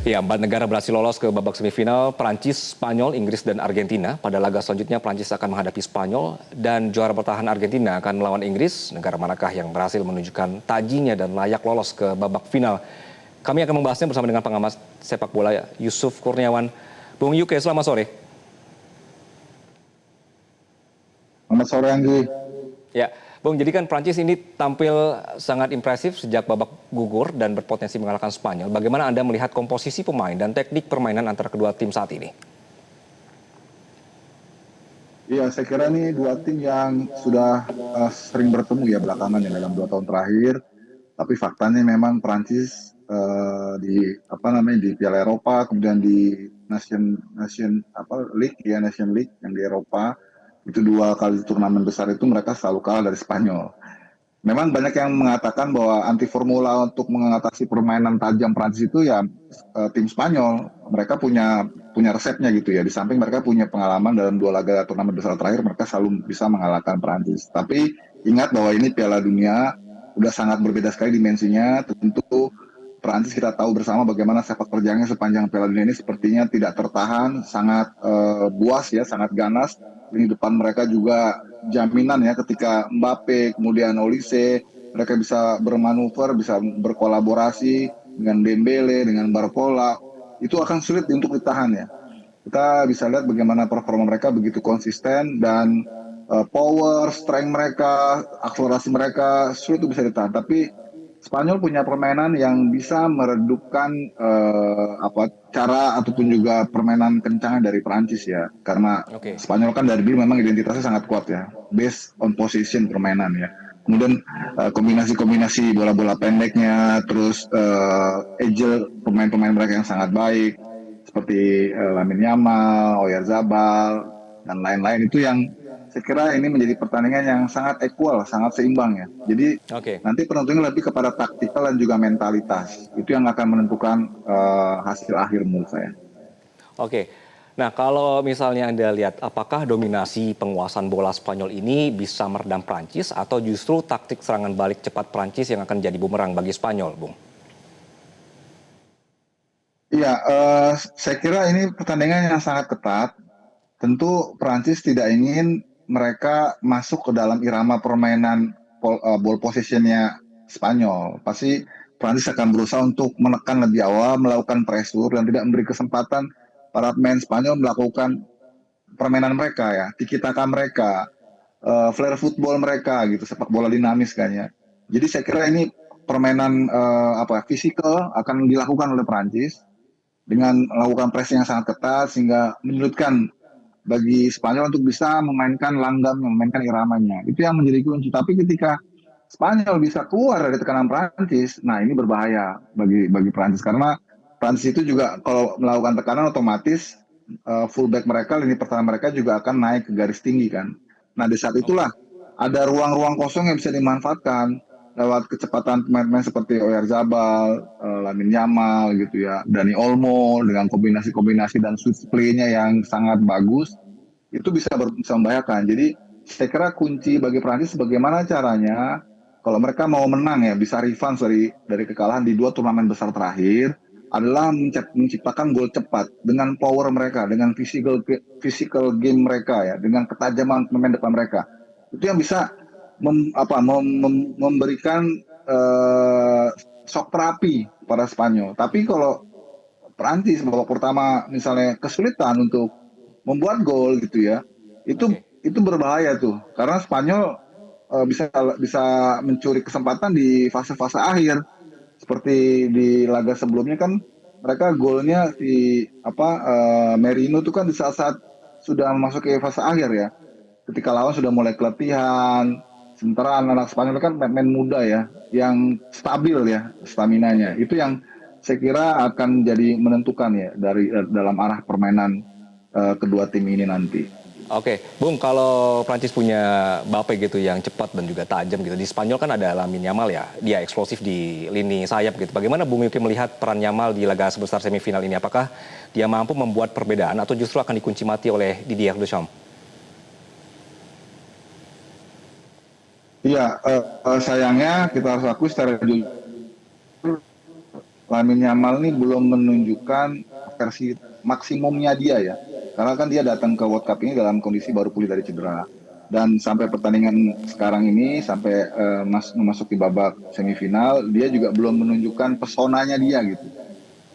Ya, 4 negara berhasil lolos ke babak semifinal, Prancis, Spanyol, Inggris, dan Argentina. Pada laga selanjutnya, Prancis akan menghadapi Spanyol, dan juara bertahan Argentina akan melawan Inggris. Negara manakah yang berhasil menunjukkan tajinya dan layak lolos ke babak final? Kami akan membahasnya bersama dengan pengamat sepak bola Yusuf Kurniawan. Bung Yuke, selamat sore. Selamat sore, Anggi. Ya, Bung, jadi kan Prancis ini tampil sangat impresif sejak babak gugur dan berpotensi mengalahkan Spanyol. Bagaimana Anda melihat komposisi pemain dan teknik permainan antara kedua tim saat ini? Iya, saya kira ini dua tim yang sudah sering bertemu ya belakangan ya dalam 2 tahun terakhir. Tapi faktanya memang Prancis di di Piala Eropa, kemudian di Nation Nation League ya Nation League yang di Eropa itu 2 kali turnamen besar itu mereka selalu kalah dari Spanyol. Memang banyak yang mengatakan bahwa anti formula untuk mengatasi permainan tajam Prancis itu ya tim Spanyol. Mereka punya resepnya gitu ya. Di samping mereka punya pengalaman dalam 2 laga turnamen besar terakhir mereka selalu bisa mengalahkan Prancis. Tapi ingat bahwa ini Piala Dunia udah sangat berbeda sekali dimensinya. Tentu Prancis kita tahu bersama bagaimana sepak terjangnya sepanjang Piala Dunia ini sepertinya tidak tertahan, sangat buas ya, sangat ganas. Lini depan mereka juga jaminan ya ketika Mbappe, kemudian Olise, mereka bisa bermanuver, bisa berkolaborasi dengan Dembele, dengan Barcola, itu akan sulit untuk ditahan ya. Kita bisa lihat bagaimana performa mereka begitu konsisten dan power, strength mereka, akselerasi mereka sulit untuk bisa ditahan. Tapi Spanyol punya permainan yang bisa meredupkan cara ataupun juga permainan kencang dari Prancis ya. Karena Oke. Spanyol kan dari dulu memang identitasnya sangat kuat ya, based on position permainan ya. Kemudian kombinasi-kombinasi bola-bola pendeknya, terus agile pemain-pemain mereka yang sangat baik seperti Lamine Yamal, Oyarzabal dan lain-lain itu yang saya kira ini menjadi pertandingan yang sangat equal, sangat seimbang ya. Jadi Oke. nanti penentunya lebih kepada taktikal dan juga mentalitas. Itu yang akan menentukan hasil akhir menurut saya. Oke. Nah, kalau misalnya Anda lihat, apakah dominasi penguasaan bola Spanyol ini bisa meredam Prancis atau justru taktik serangan balik cepat Prancis yang akan jadi bumerang bagi Spanyol, Bung? Iya, saya kira ini pertandingan yang sangat ketat. Tentu Prancis tidak ingin mereka masuk ke dalam irama permainan ball possession-nya Spanyol. Pasti Prancis akan berusaha untuk menekan lebih awal, melakukan pressure dan tidak memberi kesempatan para pemain Spanyol melakukan permainan mereka ya, tiki taka mereka, flair football mereka gitu, sepak bola dinamis kan ya. Jadi saya kira ini permainan fisikal akan dilakukan oleh Prancis dengan melakukan pressing yang sangat ketat sehingga menyulitkan bagi Spanyol untuk bisa memainkan langgam, memainkan iramanya. Itu yang menjadi kunci. Tapi ketika Spanyol bisa keluar dari tekanan Prancis, nah ini berbahaya bagi Prancis karena Prancis itu juga kalau melakukan tekanan otomatis fullback mereka, lini pertahanan mereka juga akan naik ke garis tinggi kan. Nah di saat itulah Oke. ada ruang-ruang kosong yang bisa dimanfaatkan lewat kecepatan pemain-pemain seperti Oyarzabal, Lamine Yamal gitu ya, Dani Olmo dengan kombinasi-kombinasi dan switch play-nya yang sangat bagus, itu bisa membahayakan. Jadi saya kira kunci bagi Prancis bagaimana caranya kalau mereka mau menang ya bisa revenge dari kekalahan di 2 turnamen besar terakhir adalah menciptakan gol cepat dengan power mereka, dengan physical game mereka ya, dengan ketajaman pemain depan mereka. Itu yang bisa memberikan eh, shock terapi pada Spanyol. Tapi kalau Prancis babak pertama misalnya kesulitan untuk membuat gol gitu ya, Oke. itu berbahaya tuh karena Spanyol bisa bisa mencuri kesempatan di fase-fase akhir seperti di laga sebelumnya kan mereka golnya si Merino tuh kan di saat-saat sudah masuk ke fase akhir ya, ketika lawan sudah mulai keletihan. Sementara anak-anak Spanyol kan pemain muda ya, yang stabil ya staminanya. Oke. Itu yang saya kira akan jadi menentukan ya dari dalam arah permainan kedua tim ini nanti. Oke, Bung, kalau Prancis punya Mbappe gitu yang cepat dan juga tajam gitu. Di Spanyol kan ada Lamine Yamal ya, dia eksplosif di lini sayap gitu. Bagaimana Bung Yuki melihat peran Yamal di laga sebesar semifinal ini? Apakah dia mampu membuat perbedaan atau justru akan dikunci mati oleh Didier Deschamps? Iya, sayangnya kita harus akui secara jujur Lamine Yamal ini belum menunjukkan versi maksimumnya dia ya. Karena kan dia datang ke World Cup ini dalam kondisi baru pulih dari cedera. Dan sampai pertandingan sekarang ini, sampai memasuki babak semifinal, dia juga belum menunjukkan pesonanya dia gitu.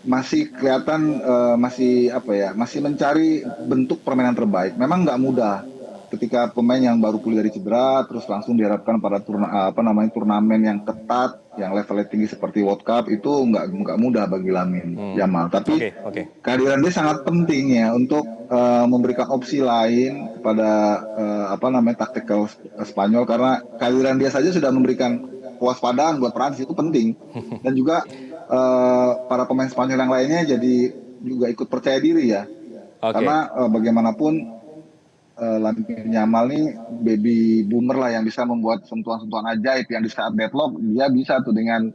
Masih kelihatan masih apa ya, masih mencari bentuk permainan terbaik. Memang nggak mudah ketika pemain yang baru pulih dari cedera terus langsung diharapkan pada turnamen yang ketat, yang levelnya tinggi seperti World Cup itu nggak mudah bagi Lamine Yamal. Tapi Oke, oke. kehadiran dia sangat penting ya untuk memberikan opsi lain kepada taktikal Spanyol, karena kehadiran dia saja sudah memberikan kewaspadaan buat Prancis, itu penting. Dan juga para pemain Spanyol yang lainnya jadi juga ikut percaya diri ya. Oke. Karena bagaimanapun Lamine Yamal nih baby boomer lah, yang bisa membuat sentuhan-sentuhan ajaib yang di saat deadlock dia bisa tuh dengan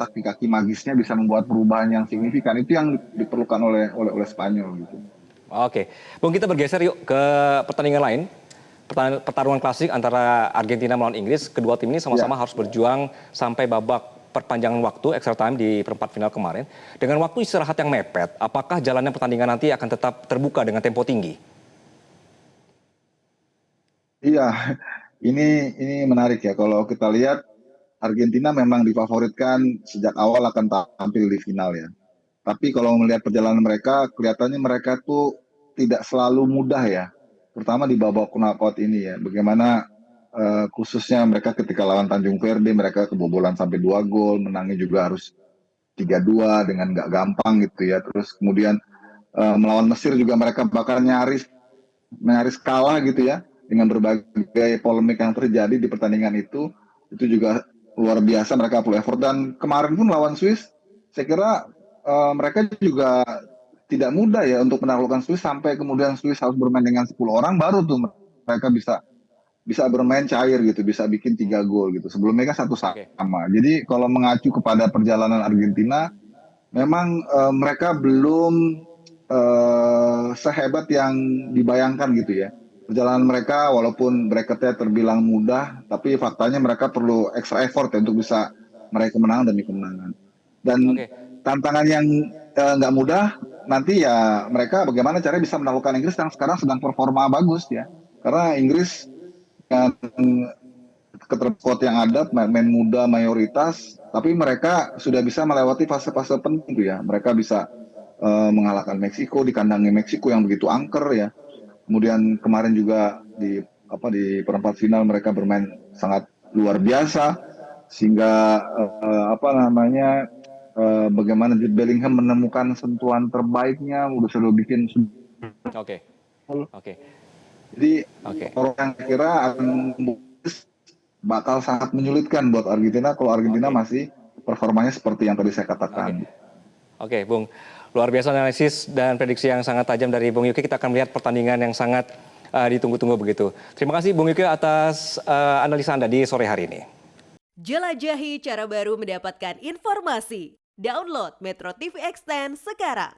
kaki-kaki magisnya bisa membuat perubahan yang signifikan. Itu yang diperlukan oleh Spanyol gitu. Oke, Bung, kita bergeser yuk ke pertandingan lain. Pertarungan klasik antara Argentina melawan Inggris. Kedua tim ini sama-sama harus berjuang sampai babak perpanjangan waktu extra time di perempat final kemarin. Dengan waktu istirahat yang mepet, apakah jalannya pertandingan nanti akan tetap terbuka dengan tempo tinggi? Iya, ini menarik ya. Kalau kita lihat Argentina memang difavoritkan sejak awal akan tampil di final ya. Tapi kalau melihat perjalanan mereka, kelihatannya mereka tuh tidak selalu mudah ya. Terutama di babak knockout ini ya. Bagaimana khususnya mereka ketika lawan Tanjung Verde, mereka kebobolan sampai 2 gol, menangnya juga harus 3-2 dengan nggak gampang gitu ya. Terus kemudian melawan Mesir juga mereka bakal nyaris kalah gitu ya, dengan berbagai polemik yang terjadi di pertandingan itu juga luar biasa mereka full effort. Dan kemarin pun lawan Swiss, saya kira mereka juga tidak mudah ya untuk menaklukkan Swiss, sampai kemudian Swiss harus bermain dengan 10 orang baru tuh mereka bisa bermain cair gitu, bisa bikin 3 gol gitu. Sebelumnya kan 1-1. Jadi kalau mengacu kepada perjalanan Argentina, memang mereka belum sehebat yang dibayangkan gitu ya. Perjalanan mereka walaupun bracketnya terbilang mudah, tapi faktanya mereka perlu extra effort ya untuk bisa meraih kemenangan demi kemenangan. Dan Oke. tantangan yang nggak mudah nanti ya, mereka bagaimana caranya bisa menaklukkan Inggris yang sekarang sedang performa bagus ya. Karena Inggris dengan keterkuat yang ada, main muda mayoritas, tapi mereka sudah bisa melewati fase-fase penting tuh ya. Mereka bisa mengalahkan Meksiko di kandangnya Meksiko yang begitu angker ya. Kemudian kemarin juga di perempat final mereka bermain sangat luar biasa, sehingga bagaimana Jude Bellingham menemukan sentuhan terbaiknya, udah selalu bikin. Oke. Oke. Jadi Oke. orang kira akan bakal sangat menyulitkan buat Argentina kalau Argentina masih performanya seperti yang tadi saya katakan. Oke, Bung. Luar biasa analisis dan prediksi yang sangat tajam dari Bung Yuki. Kita akan melihat pertandingan yang sangat ditunggu-tunggu begitu. Terima kasih Bung Yuki atas analisa Anda di sore hari ini. Jelajahi cara baru mendapatkan informasi. Download Metro TV Extend sekarang.